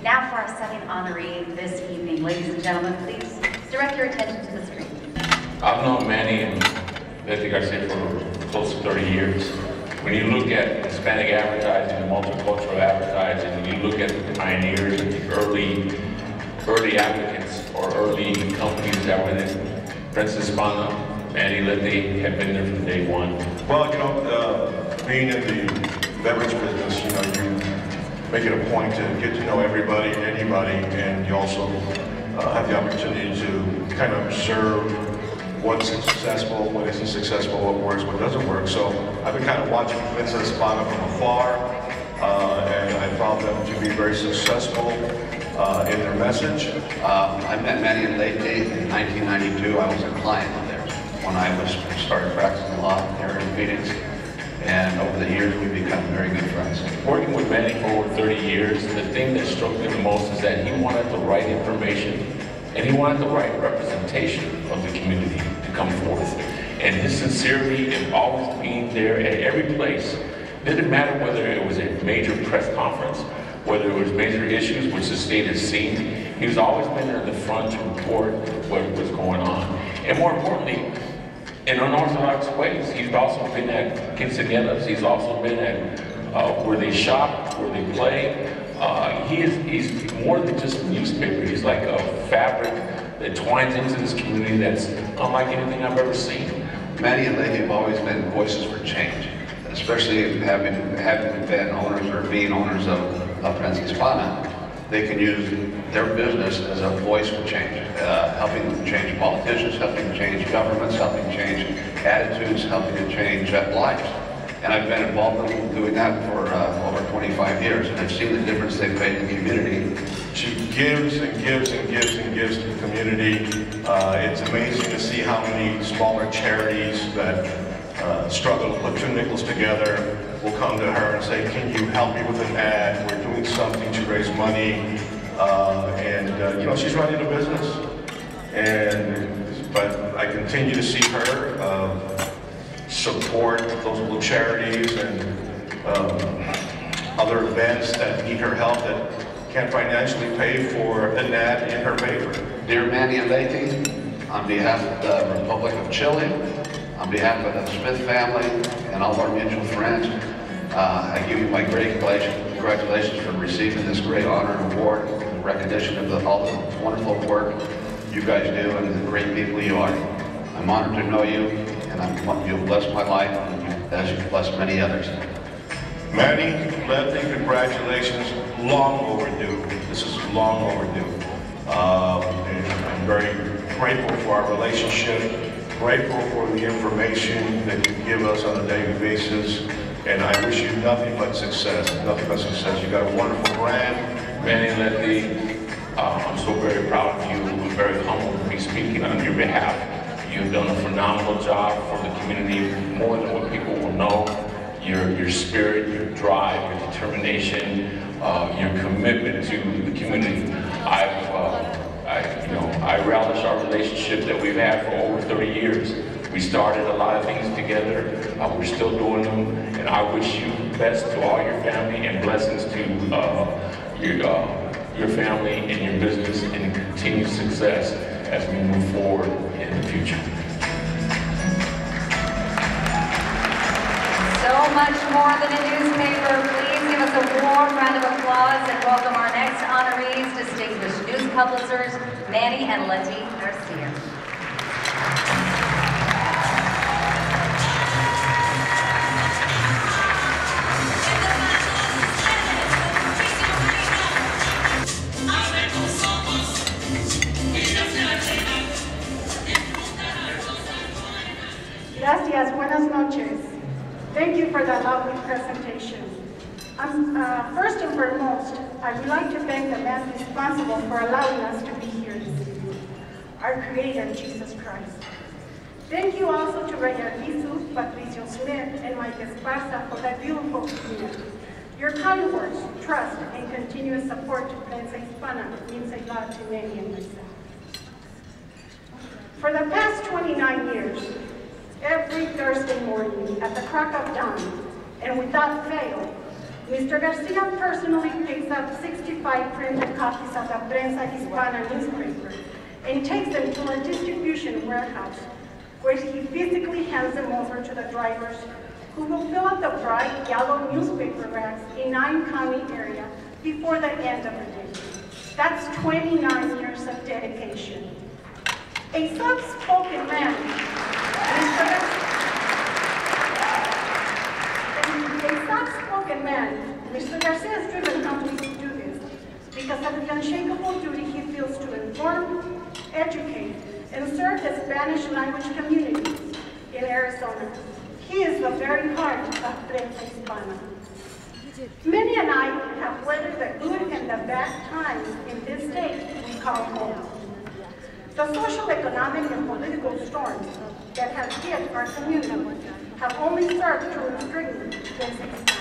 Now for our second honoree this evening. Ladies and gentlemen, please direct your attention to the screen. I've known Manny and Letty Garcia for close to 30 years. When you look at Hispanic advertising and multicultural advertising, and you look at the pioneers and the early applicants or early companies that were in Prensa CPLC, Manny, Letty have been there from day one. Well, you know, being in the beverage business, you know, you make it a point to get to know everybody and anybody, and you also have the opportunity to kind of observe what's successful, what isn't successful, what works, what doesn't work. So I've been kind of watching Prensa CPLC from afar, and I found them to be very successful in their message. I met Manny and Letty in 1992. I was a client of theirs when I started practicing law here in Phoenix. And over the years, we've become very good friends. Working with Manny for over 30 years, the thing that struck me the most is that he wanted the right information and he wanted the right representation of the community to come forth. And his sincerity and always being there at every place. It didn't matter whether it was a major press conference, whether it was major issues, which the state has seen. He's always been there in the front to report what was going on. And more importantly, in unorthodox ways. He's also been at quinceañeras. He's also been at where they shop, where they play. He's more than just a newspaper. He's like a fabric that twines into this community that's unlike anything I've ever seen. Manny and Letty have always been voices for change, especially having been owners or being owners of Prensa CPLC. They can use their business as a voice for change, helping change politicians, helping change governments, helping change attitudes, helping to change lives. And I've been involved in doing that for over 25 years, and I've seen the difference they've made in the community. She gives and gives and gives and gives to the community. It's amazing to see how many smaller charities that struggle to put two nickels together will come to her and say, can you help me with an ad? We're doing something to raise money. You know, she's running a business. But I continue to see her support those little charities and other events that need her help that can't financially pay for an ad in her paper. Dear Manny and Letty, on behalf of the Republic of Chile, on behalf of the Smith family and all of our mutual friends, I give you my great congratulations for receiving this great honor and award, in recognition of all the wonderful work you guys do and the great people you are. I'm honored to know you, and you've blessed my life as you've blessed many others. Manny, Letty, congratulations. Long overdue. This is long overdue. And I'm very grateful for our relationship, grateful for the information that you give us on a daily basis, and I wish you nothing but success, nothing but success. You got a wonderful brand. Manny and Letty, I'm so very proud of you. I'm very humbled to be speaking on your behalf. You've done a phenomenal job for the community, more than what people will know. Your spirit, your drive, your determination, your commitment to the community. I relish our relationship that we've had for over 30 years. We started a lot of things together. We're still doing them, and I wish you the best to all your family and blessings to your family and your business and continued success as we move forward in the future. So much more than a newspaper. Please give us a warm round of applause and welcome our next honorees, distinguished news publishers, Manny and Letty Garcia. Gracias, buenas noches. Thank you for that lovely presentation. First and foremost, I would like to thank the man responsible for allowing us to be here this evening, our Creator, Jesus Christ. Thank you also to Rayarvisu, Patricio Smith, and Mike Esparza for that beautiful community. Your kind words, trust, and continuous support to Prensa CPLC means a lot to Manny and myself. For the past 29 years, every Thursday morning at the crack of dawn, and without fail, Mr. Garcia personally picks up 65 printed copies of the Prensa Hispana newspaper and takes them to a distribution warehouse, where he physically hands them over to the drivers, who will fill up the bright yellow newspaper racks in 9 county area before the end of the day. That's 29 years of dedication. A soft-spoken man, Mr. Garcia has driven companies to do this because of the unshakable duty he feels to inform, educate, and serve the Spanish language communities in Arizona. He is the very heart of Prensa Hispana. Many and I have weathered the good and the bad times in this state we call home. The social, economic, and political storms that have hit our community have only served to restrict Prensa Hispana.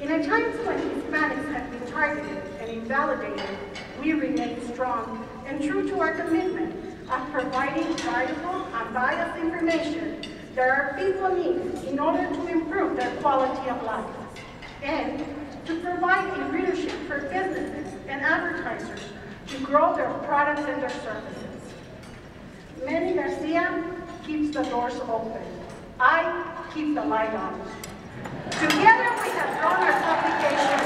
In a time when Hispanics have been targeted and invalidated, we remain strong and true to our commitment of providing valuable, unbiased information that our people need in order to improve their quality of life, and to provide a readership for businesses and advertisers to grow their products and their services. Manny Garcia keeps the doors open. I keep the light on. Together we have grown our publication.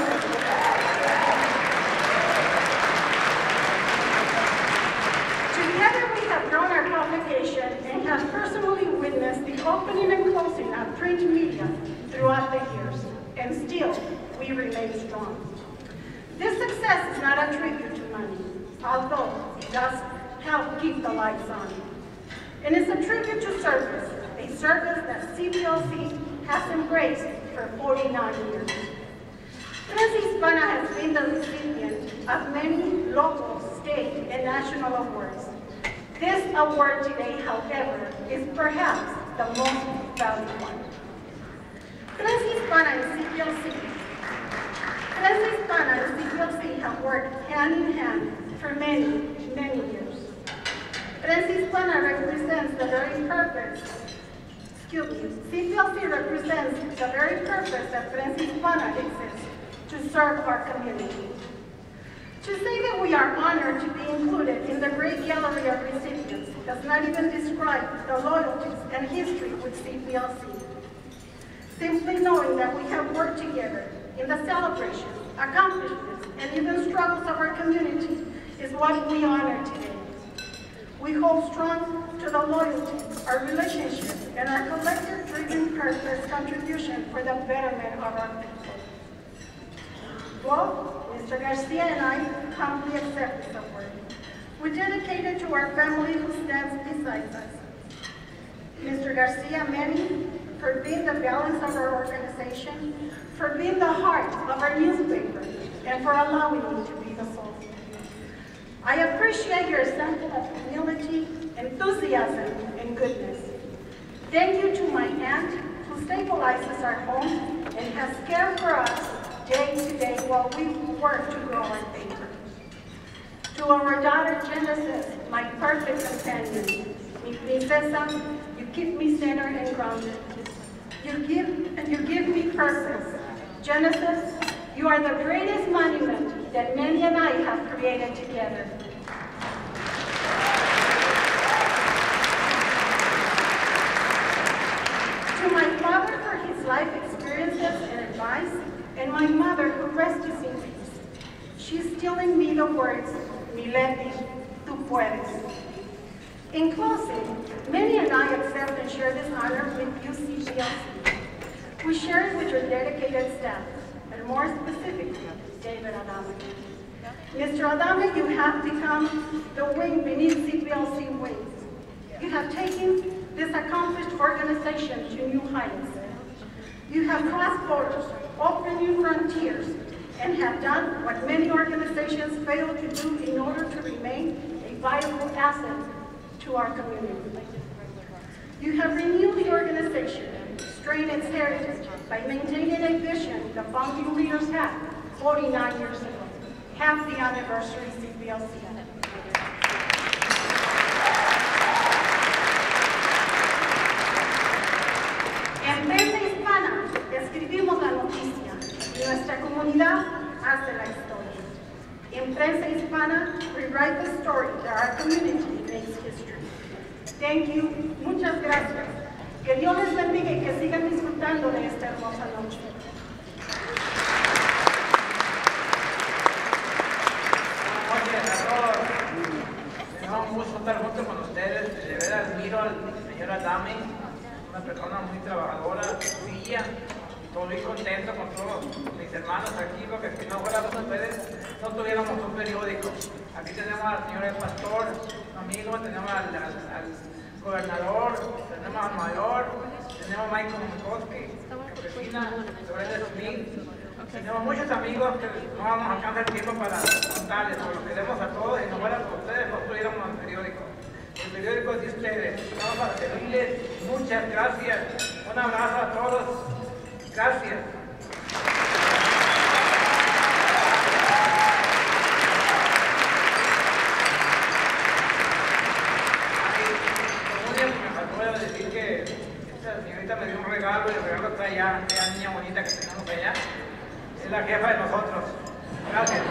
Together we have grown our publication and have personally witnessed the opening and closing of print media throughout the years, and still we remain strong. This success is not a tribute to money, although it does help keep the lights on. And it's a tribute to service, a service that CPLC has embraced for 49 years. Prensa Hispana has been the recipient of many local, state, and national awards. This award today, however, is perhaps the most valued one. Prensa Hispana and CPLC have worked hand in hand for many, many years. Prensa Hispana represents the very purpose, CPLC represents the very purpose that Prensa Hispana exists, to serve our community. To say that we are honored to be included in the great gallery of recipients does not even describe the loyalties and history with CPLC. Simply knowing that we have worked together in the celebrations, accomplishments, and even struggles of our community is what we honor today. We hold strong to the loyalty, our relationship, and our collective driven purpose contribution for the betterment of our people. Well, Mr. Garcia and I humbly accept this award. We dedicate it to our family who stands beside us. Mr. Garcia, Manny, for being the balance of our organization, for being the heart of our newspaper, and for allowing me to be the soul. I appreciate your example of humility, enthusiasm, and goodness. Thank you to my aunt, who stabilizes our home and has cared for us day to day while we work to grow our paper. To our daughter, Genesis, my perfect companion. Mi princesa, you keep me centered and grounded. You give me purpose. Genesis, you are the greatest monument that Manny and I have created together. To my father for his life experiences and advice, and my mother who rests in peace. She's still in me the words, Mileti, tú puedes. In closing, Manny and I accept and share this honor with you, CPLC. We share it with your dedicated staff, and more specifically, David Adame. Mr. Adame, you have become the wing beneath CPLC wings. You have taken this accomplished organization to new heights. You have crossed borders, opened new frontiers, and have done what many organizations fail to do in order to remain a viable asset to our community. You have renewed the organization, strengthened its heritage by maintaining a vision the founding leaders had 49 years ago, half the anniversary CPLC. En Prensa Hispana escribimos la noticia unidad hace la historia. In Prensa Hispana, we write the story that our community makes history. Thank you. Muchas gracias. Que Dios les bendiga y que sigan disfrutando de esta hermosa noche. Buenas noches a todos. Me da un gusto estar junto con ustedes. De verdad admiro al señor Adame, una persona muy trabajadora, sencilla. Estoy muy contento con todos mis hermanos aquí, porque si no fuera por ustedes, no tuviéramos un periódico. Aquí tenemos al señor El Pastor, un amigo, tenemos al gobernador, tenemos al mayor, tenemos a Michael Monkowski, campesina, Lorena Smith. Tenemos muchos amigos que no vamos a alcanzar tiempo para contarles, pero los queremos a todos y no fuera por ustedes, no tuviéramos el periódico. El periódico es de ustedes, estamos para servirles. Muchas gracias. Un abrazo a todos. Gracias. Decir que esta señorita me dio un regalo y el regalo está allá, aquella niña bonita que tenemos allá, es la jefa de nosotros. Gracias.